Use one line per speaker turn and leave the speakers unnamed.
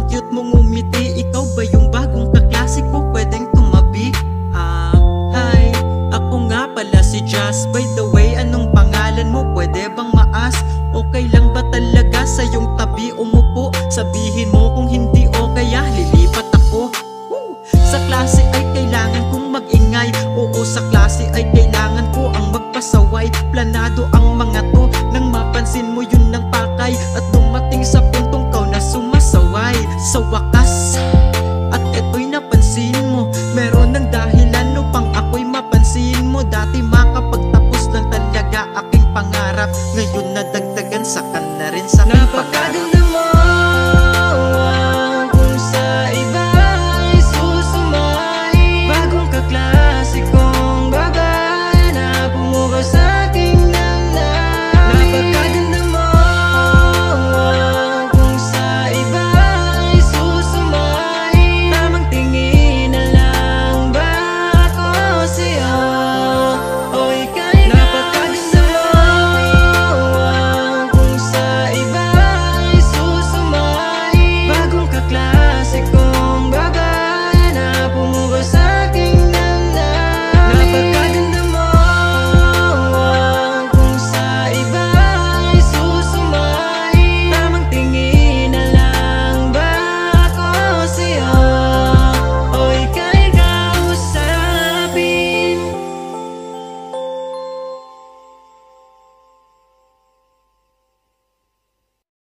cute mong ngumiti. Ikaw ba yung bagong kaklase ko? Pwedeng tumabi? Hi, ako nga pala si Jazz. By the way, anong pangalan mo? Pwede bang maas? Okay lang ba talaga sa yung tabi umupo? Sabihin mo kung hindi o kaya lilipat ako. Sa klase ay kailangan kong mag-ingay. Oo, sa klase ay kailangan ko ang magpasaway. Planado ang mga to, nang mapansin mo yun ng pakay. At dumating sa puntong kau na sumasaway. Sa wakas